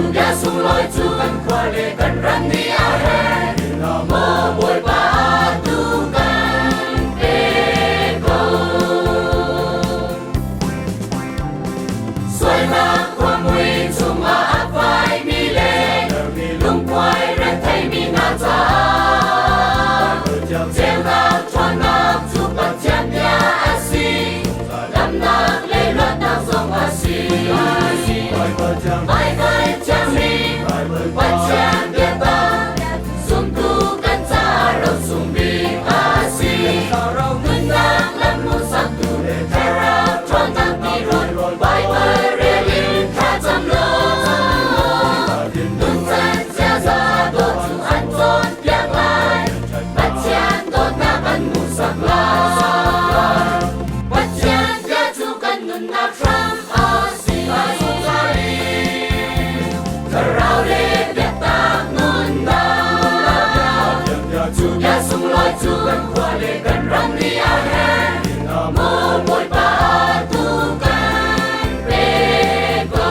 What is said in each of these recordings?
juga sung loi tu kan kuale kan ram ni ahe mo boy pa tu kan pego xoay na qua mui tu ma vai mi le lung quay ren thay mi na ta treo na chuan na tu pat chan ya asi lam na le loat na song asi Bye bye Jamie, bye Jambieta, sum tu kan taro sum bi asi, gunang lamu satu, tera tronang birun, bye bye relin katam lo, nuntan jaza do tu anton piang lai, bacian do nakan musak lai, bacian dia tu kan nunak ram asi. Rau le biết ta ngôn ba, juga sung loi tu kan kuale kan ram ni ahe, mo boy pa tu kan pego.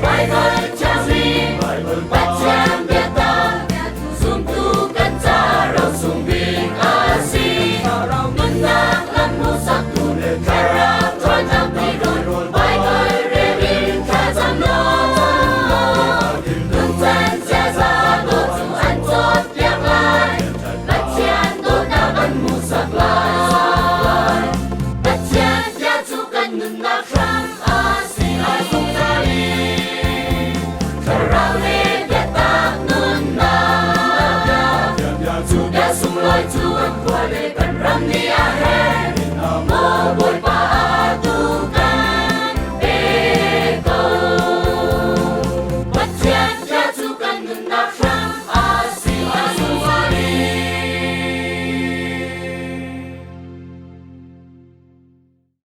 Bye bye Jamie, bye Jambieta, sum tu kan taro sum bi asi, gunang lamu satu, tera tronang birun, bye bye relin katam lo, nuntan jaza do tu anton piang lai, bacian do nakan musak lai, bacian dia tu kan nunak ram asi ai sung tali. Rau le biết ta ngôn ba, juga sung loi tu kan kuale kan ram ni ahe.